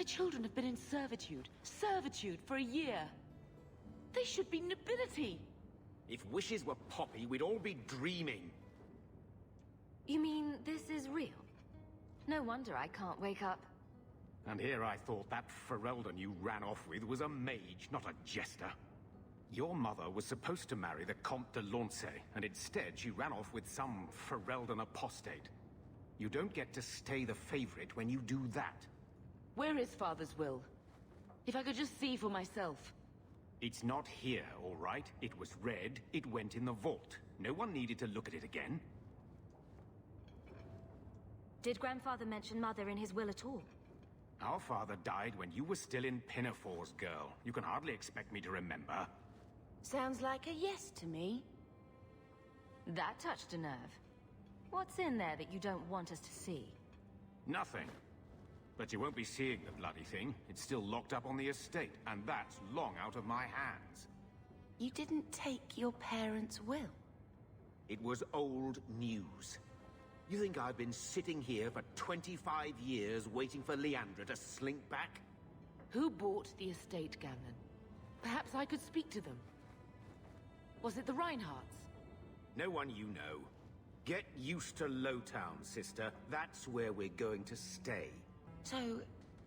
My children have been in servitude for a year. They should be nobility. If wishes were poppy, we'd all be dreaming. You mean this is real? No wonder I can't wake up. And here I thought that Ferelden you ran off with was a mage, not a jester. Your mother was supposed to marry the Comte de Launcey, and instead she ran off with some Ferelden apostate. You don't get to stay the favorite when you do that. Where is Father's will? If I could just see for myself. It's not here, all right? It was read, it went in the vault. No one needed to look at it again. Did Grandfather mention Mother in his will at all? Our father died when you were still in Pinafores, girl. You can hardly expect me to remember. Sounds like a yes to me. That touched a nerve. What's in there that you don't want us to see? Nothing. But you won't be seeing the bloody thing. It's still locked up on the estate, and that's long out of my hands. You didn't take your parents' will? It was old news. You think I've been sitting here for 25 years waiting for Leandra to slink back? Who bought the estate, Gamlen? Perhaps I could speak to them. Was it the Reinhardts? No one you know. Get used to Lowtown, sister. That's where we're going to stay. So,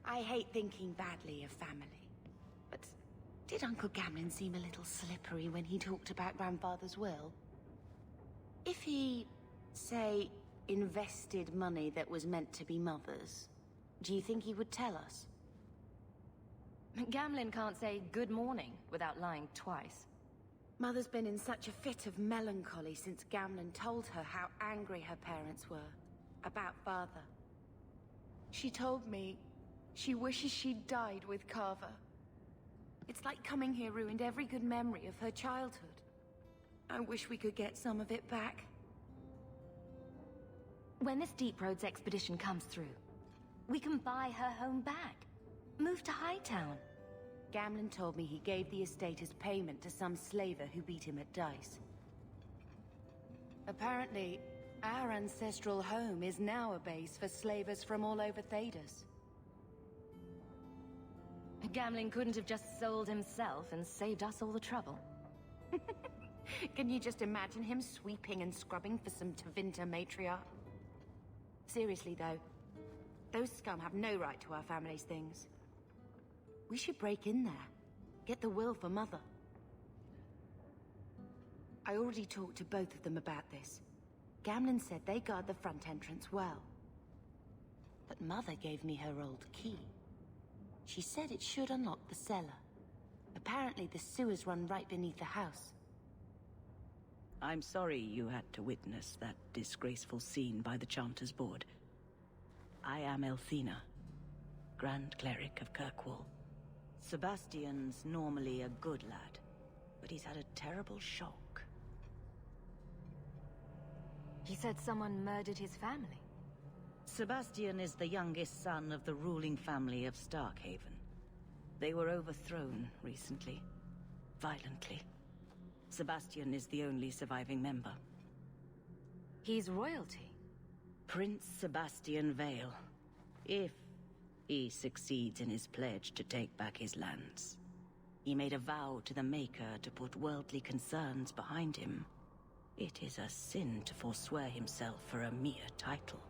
I hate thinking badly of family. But did Uncle Gamlen seem a little slippery when he talked about Grandfather's will? If he, say, invested money that was meant to be Mother's, do you think he would tell us? Gamlen can't say good morning without lying twice. Mother's been in such a fit of melancholy since Gamlen told her how angry her parents were about Father. She told me she wishes she'd died with Carver. It's like coming here ruined every good memory of her childhood. I wish we could get some of it back. When this Deep Roads expedition comes through, we can buy her home back. Move to Hightown. Gamlen told me he gave the estate as payment to some slaver who beat him at dice. Apparently, our ancestral home is now a base for slavers from all over Thedas. Gamlen couldn't have just sold himself and saved us all the trouble. Can you just imagine him sweeping and scrubbing for some Tevinter matriarch? Seriously, though, those scum have no right to our family's things. We should break in there. Get the will for Mother. I already talked to both of them about this. Gamlen said they guard the front entrance well. But Mother gave me her old key. She said it should unlock the cellar. Apparently the sewers run right beneath the house. I'm sorry you had to witness that disgraceful scene by the Chanter's Board. I am Elthina, Grand Cleric of Kirkwall. Sebastian's normally a good lad, but he's had a terrible shock. He said someone murdered his family. Sebastian is the youngest son of the ruling family of Starkhaven. They were overthrown recently, violently. Sebastian is the only surviving member. He's royalty. Prince Sebastian Vale, if he succeeds in his pledge to take back his lands. He made a vow to the Maker to put worldly concerns behind him. It is a sin to forswear himself for a mere title.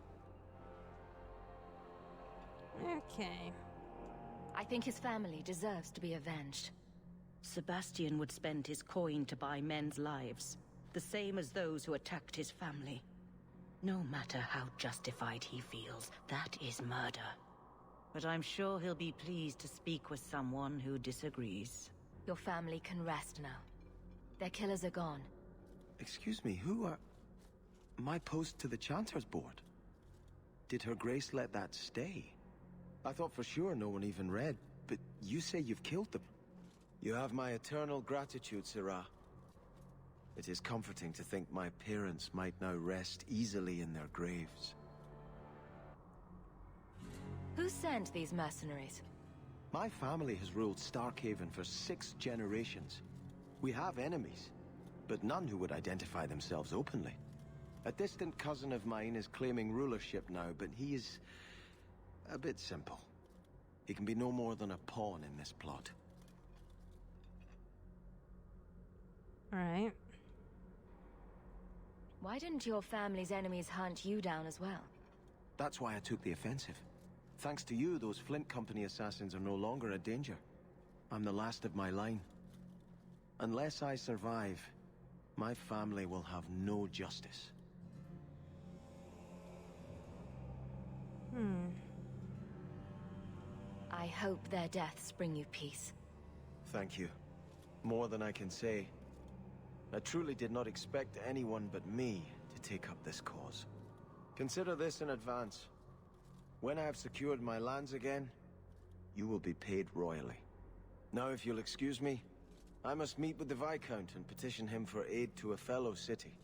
Okay. I think his family deserves to be avenged. Sebastian would spend his coin to buy men's lives, the same as those who attacked his family. No matter how justified he feels, that is murder. But I'm sure he'll be pleased to speak with someone who disagrees. Your family can rest now. Their killers are gone. Excuse me, who are... My post to the Chanter's Board? Did Her Grace let that stay? I thought for sure no one even read, but you say you've killed them. You have my eternal gratitude, Sirrah. It is comforting to think my parents might now rest easily in their graves. Who sent these mercenaries? My family has ruled Starkhaven for 6 generations. We have enemies, but none who would identify themselves openly. A distant cousin of mine is claiming rulership now, but he is a bit simple. He can be no more than a pawn in this plot. Alright. Why didn't your family's enemies hunt you down as well? That's why I took the offensive. Thanks to you, those Flint Company assassins are no longer a danger. I'm the last of my line. Unless I survive, my family will have no justice. I hope their deaths bring you peace. Thank you. More than I can say. I truly did not expect anyone but me to take up this cause. Consider this in advance. When I have secured my lands again, you will be paid royally. Now, if you'll excuse me, I must meet with the Viscount and petition him for aid to a fellow city.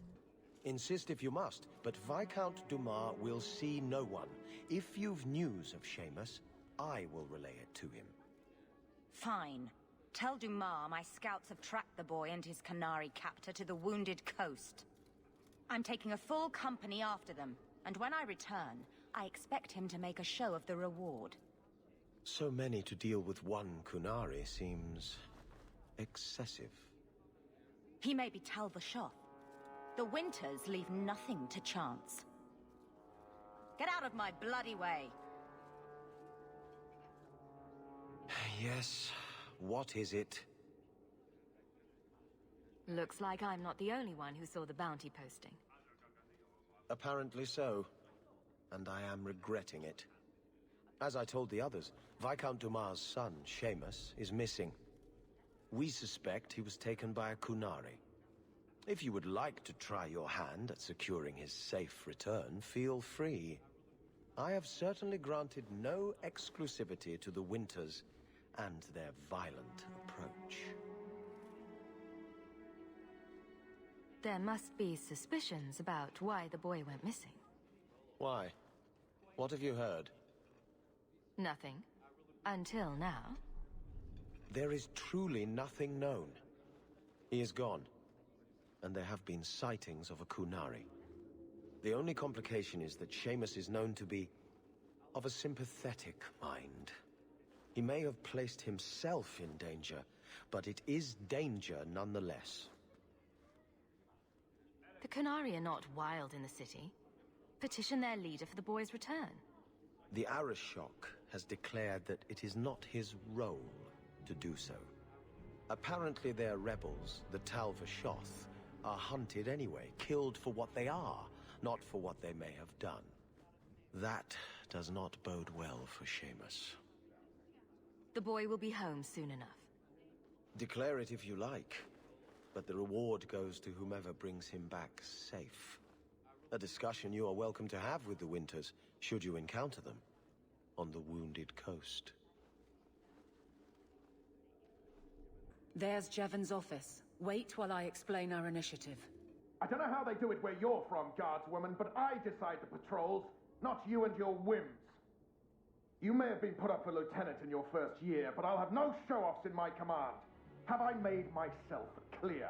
Insist if you must, but Viscount Dumas will see no one. If you've news of Seamus, I will relay it to him. Fine. Tell Dumas my scouts have tracked the boy and his Canary captor to the Wounded Coast. I'm taking a full company after them, and when I return, I expect him to make a show of the reward. So many to deal with one Kunari seems excessive. He may be Talvashoth. The Winters leave nothing to chance. Get out of my bloody way! Yes, what is it? Looks like I'm not the only one who saw the bounty posting. Apparently so, and I am regretting it. As I told the others, Viscount Dumas' son, Seamus, is missing. We suspect he was taken by a Kunari. If you would like to try your hand at securing his safe return, feel free. I have certainly granted no exclusivity to the Winters and their violent approach. There must be suspicions about why the boy went missing. Why? What have you heard? Nothing. Until now. There is truly nothing known. He is gone, and there have been sightings of a Kunari. The only complication is that Seamus is known to be of a sympathetic mind. He may have placed himself in danger, but it is danger nonetheless. The Kunari are not wild in the city. Petition their leader for the boy's return. The Arishok has declared that it is not his role to do so. Apparently their rebels, the Talvashoth, are hunted anyway, killed for what they are, not for what they may have done. That does not bode well for Seamus. The boy will be home soon enough. Declare it if you like, but the reward goes to whomever brings him back safe. A discussion you are welcome to have with the Winters, should you encounter them, on the Wounded Coast. There's Jevon's office. Wait while I explain our initiative. I don't know how they do it where you're from, guardswoman, but I decide the patrols, not you and your whims. You may have been put up for lieutenant in your first year, but I'll have no show-offs in my command. Have I made myself clear?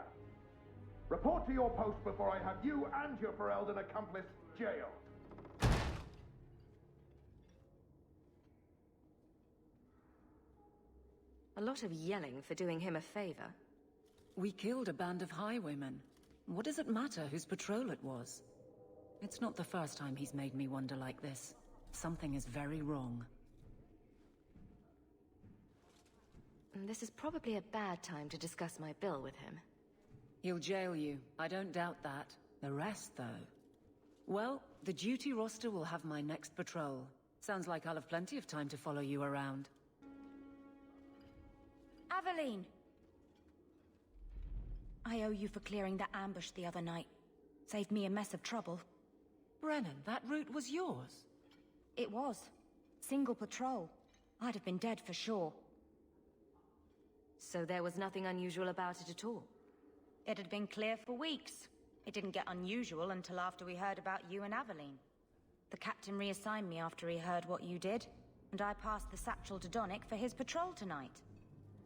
Report to your post before I have you and your Ferelden accomplice jailed. A lot of yelling for doing him a favor. We killed a band of highwaymen. What does it matter whose patrol it was? It's not the first time he's made me wonder like this. Something is very wrong. This is probably a bad time to discuss my bill with him. He'll jail you. I don't doubt that. The rest, though. Well, the duty roster will have my next patrol. Sounds like I'll have plenty of time to follow you around. Aveline! I owe you for clearing that ambush the other night. Saved me a mess of trouble. Brennan, that route was yours? It was. Single patrol. I'd have been dead for sure. So there was nothing unusual about it at all? It had been clear for weeks. It didn't get unusual until after we heard about you and Aveline. The captain reassigned me after he heard what you did, and I passed the satchel to Donick for his patrol tonight.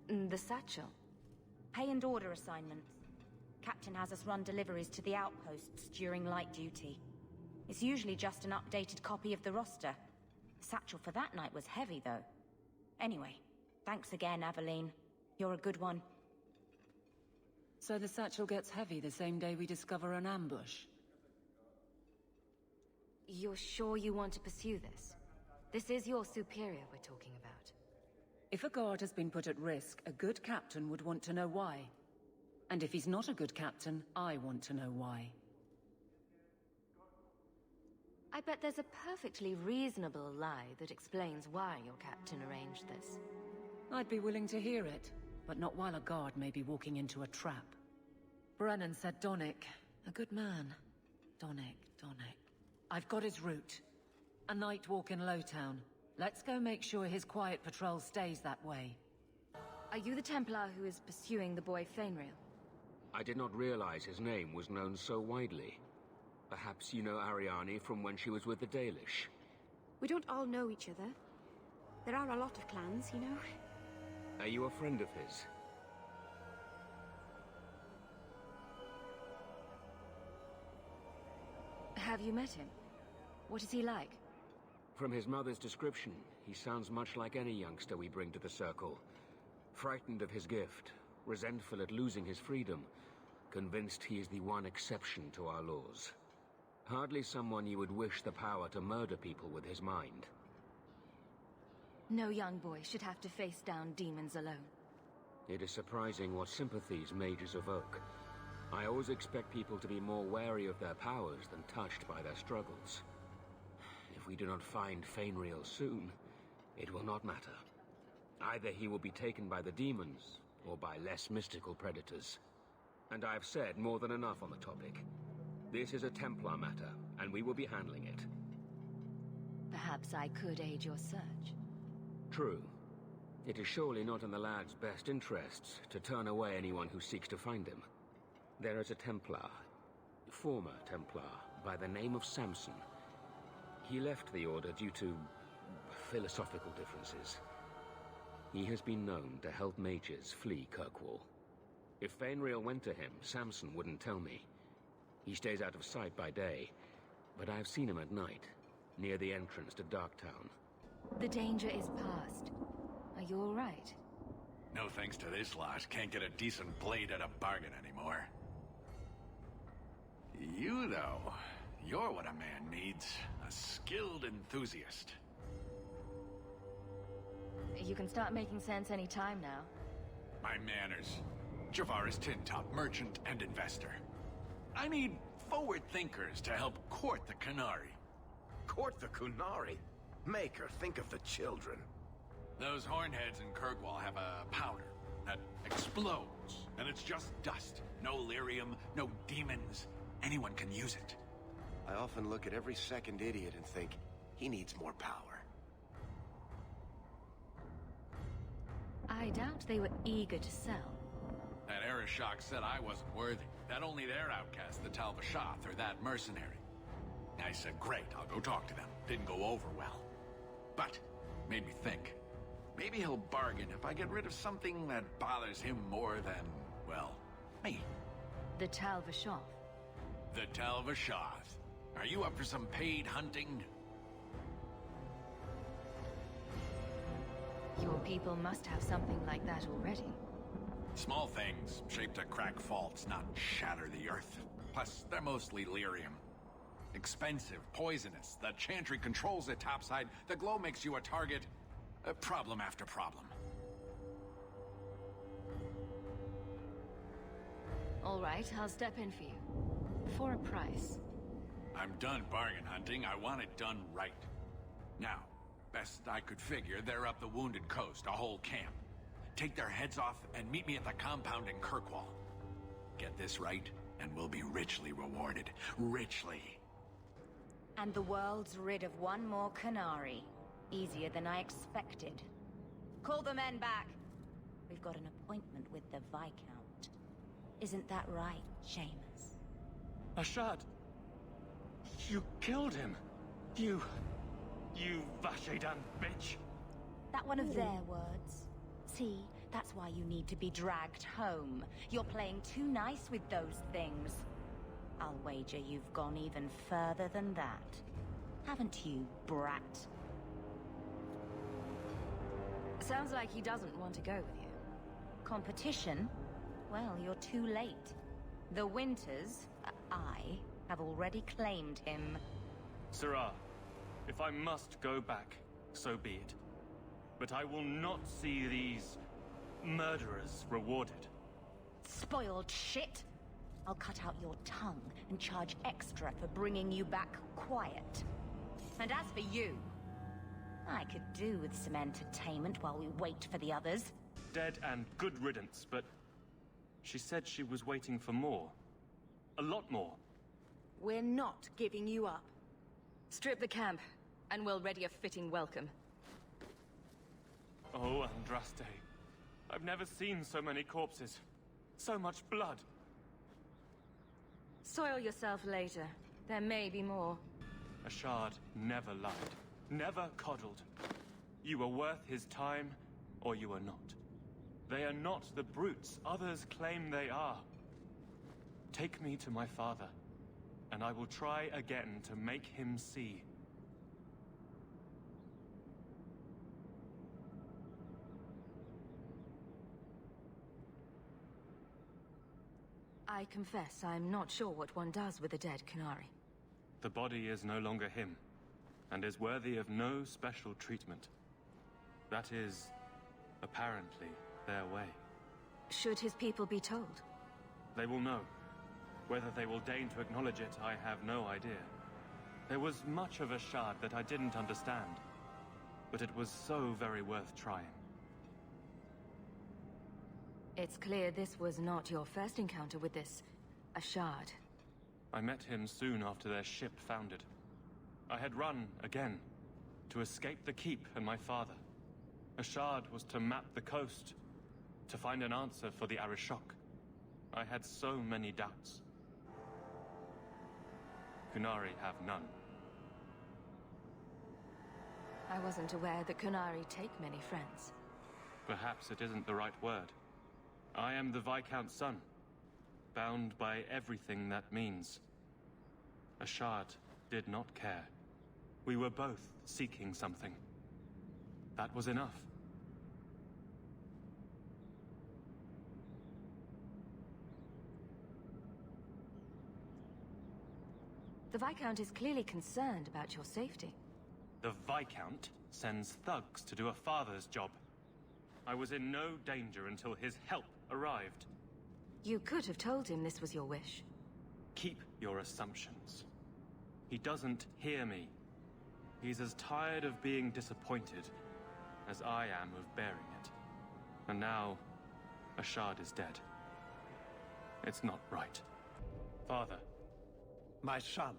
The satchel? Pay and order assignments. Captain has us run deliveries to the outposts during light duty. It's usually just an updated copy of the roster. The satchel for that night was heavy, though. Anyway, thanks again, Aveline. You're a good one. So the satchel gets heavy the same day we discover an ambush. You're sure you want to pursue this? This is your superior we're talking about. If a guard has been put at risk, a good captain would want to know why. And if he's not a good captain, I want to know why. I bet there's a perfectly reasonable lie that explains why your captain arranged this. I'd be willing to hear it, but not while a guard may be walking into a trap. Brennan said Donnic. A good man. Donnic. I've got his route. A night walk in Lowtown. Let's go make sure his quiet patrol stays that way. Are you the Templar who is pursuing the boy Fainrail? I did not realize his name was known so widely. Perhaps you know Ariane from when she was with the Dalish. We don't all know each other. There are a lot of clans, you know. Are you a friend of his? Have you met him? What is he like? From his mother's description, he sounds much like any youngster we bring to the Circle. Frightened of his gift, resentful at losing his freedom, convinced he is the one exception to our laws. Hardly someone you would wish the power to murder people with his mind. No young boy should have to face down demons alone. It is surprising what sympathies mages evoke. I always expect people to be more wary of their powers than touched by their struggles. If we do not find Fainrail soon, it will not matter. Either he will be taken by the demons, or by less mystical predators. And I have said more than enough on the topic. This is a Templar matter, and we will be handling it. Perhaps I could aid your search. True. It is surely not in the lad's best interests to turn away anyone who seeks to find him. There is a Templar, former Templar, by the name of Samson. He left the Order due to philosophical differences. He has been known to help mages flee Kirkwall. If Fainrail went to him, Samson wouldn't tell me. He stays out of sight by day, but I've seen him at night, near the entrance to Darktown. The danger is past. Are you all right? No thanks to this lot, can't get a decent blade at a bargain anymore. You, though, you're what a man needs. A skilled enthusiast. You can start making sense any time now. My manners. Javaris Tintop, merchant and investor. I need forward thinkers to help court the Qunari. Court the Qunari? Make her think of the children. Those hornheads in Kirkwall have a powder that explodes, and it's just dust. No lyrium, no demons. Anyone can use it. I often look at every second idiot and think, he needs more power. I doubt they were eager to sell. That Arishok said I wasn't worthy. That only their outcast, the Talvashath, or that mercenary. I said, great, I'll go talk to them. Didn't go over well. But, made me think. Maybe he'll bargain if I get rid of something that bothers him more than, well, me. The Talvashath. The Talvashath. Are you up for some paid hunting? Your people must have something like that already. Small things, shaped to crack faults, not shatter the earth. Plus, they're mostly lyrium. Expensive, poisonous. The Chantry controls it topside. The glow makes you a target. Problem after problem. All right, I'll step in for you. For a price. I'm done bargain hunting. I want it done right. Now, best I could figure, they're up the Wounded Coast, a whole camp. Take their heads off and meet me at the compound in Kirkwall. Get this right, and we'll be richly rewarded. Richly. And the world's rid of one more Qunari. Easier than I expected. Call the men back. We've got an appointment with the Viscount. Isn't that right, Seamus? Ashad! You killed him! You Vashedan bitch! That one of their words. See, that's why you need to be dragged home. You're playing too nice with those things. I'll wager you've gone even further than that. Haven't you, brat? Sounds like he doesn't want to go with you. Competition? Well, you're too late. The Winters, I, have already claimed him. Sirrah, if I must go back, so be it. But I will not see these murderers rewarded. Spoiled shit! I'll cut out your tongue and charge extra for bringing you back quiet. And as for you, I could do with some entertainment while we wait for the others. Dead and good riddance, but she said she was waiting for more. A lot more. We're not giving you up. Strip the camp, and we'll ready a fitting welcome. Oh, Andraste. I've never seen so many corpses. So much blood. Soil yourself later. There may be more. Ashard never lied. Never coddled. You are worth his time, or you are not. They are not the brutes others claim they are. Take me to my father, and I will try again to make him see. I confess, I'm not sure what one does with a dead Qunari. The body is no longer him, and is worthy of no special treatment. That is, apparently, their way. Should his people be told? They will know. Whether they will deign to acknowledge it, I have no idea. There was much of Ashard that I didn't understand, but it was so very worth trying. It's clear this was not your first encounter with this Ashard. I met him soon after their ship foundered. I had run again, to escape the keep and my father. Ashard was to map the coast, to find an answer for the Arishok. I had so many doubts. Qunari have none. I wasn't aware that Qunari take many friends. Perhaps it isn't the right word. I am the Viscount's son, bound by everything that means. Ashard did not care. We were both seeking something. That was enough. The Viscount is clearly concerned about your safety. The Viscount sends thugs to do a father's job. I was in no danger until his help arrived. You could have told him this was your wish. Keep your assumptions. He doesn't hear me. He's as tired of being disappointed as I am of bearing it. And now, Ashard is dead. It's not right. Father. My son.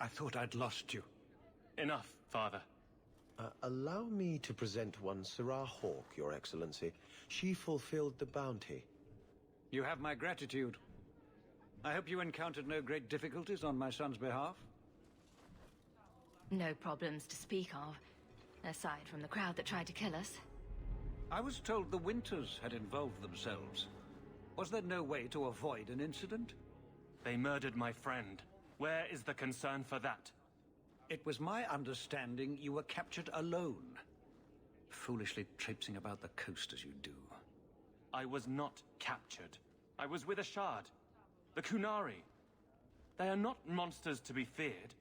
I thought I'd lost you. Enough, Father. Allow me to present one Sirrah Hawke, Your Excellency. She fulfilled the bounty. You have my gratitude. I hope you encountered no great difficulties on my son's behalf. No problems to speak of, aside from the crowd that tried to kill us. I was told the Winters had involved themselves. Was there no way to avoid an incident? They murdered my friend. Where is the concern for that? It was my understanding you were captured alone. Foolishly traipsing about the coast as you do. I was not captured. I was with Ashard. The Qunari. They are not monsters to be feared.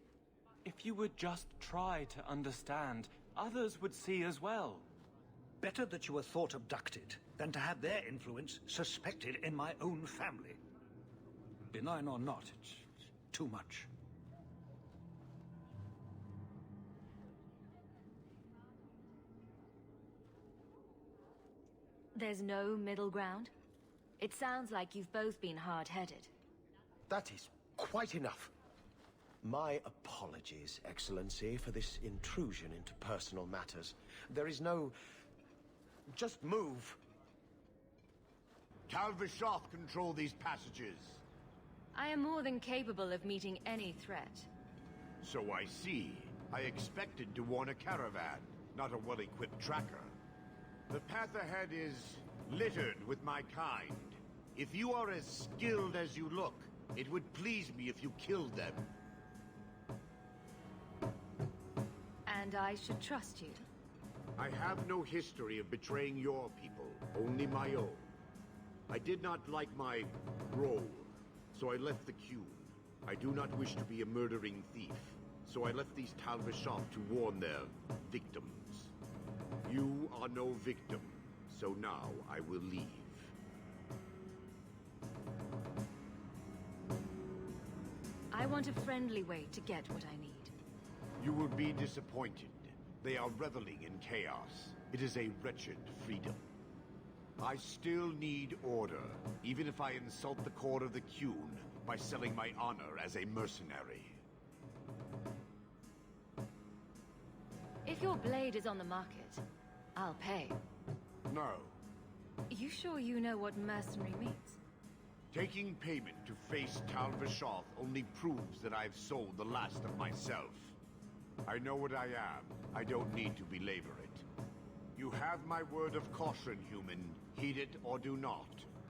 If you would just try to understand, others would see as well. Better that you were thought abducted than to have their influence suspected in my own family. Benign or not, it's too much. There's no middle ground? It sounds like you've both been hard-headed. That is quite enough. My apologies, Excellency, for this intrusion into personal matters. There is no... Just move. Tal-Vashoth control these passages. I am more than capable of meeting any threat. So I see. I expected to warn a caravan, not a well-equipped tracker. The path ahead is littered with my kind. If you are as skilled as you look, it would please me if you killed them. And I should trust you? I have no history of betraying your people, only my own. I did not like my role, so I left the Qun. I do not wish to be a murdering thief, so I left these Tal Vashoth to warn their victims. You are no victim, so now I will leave. I want a friendly way to get what I need. You will be disappointed. They are reveling in chaos. It is a wretched freedom. I still need order, even if I insult the core of the Qun by selling my honor as a mercenary. If your blade is on the market, I'll pay. No. You sure you know what mercenary means? Taking payment to face Tal Vashoth only proves that I've sold the last of myself. I know what I am. I don't need to belabor it. You have my word of caution, human. Heed it or do not.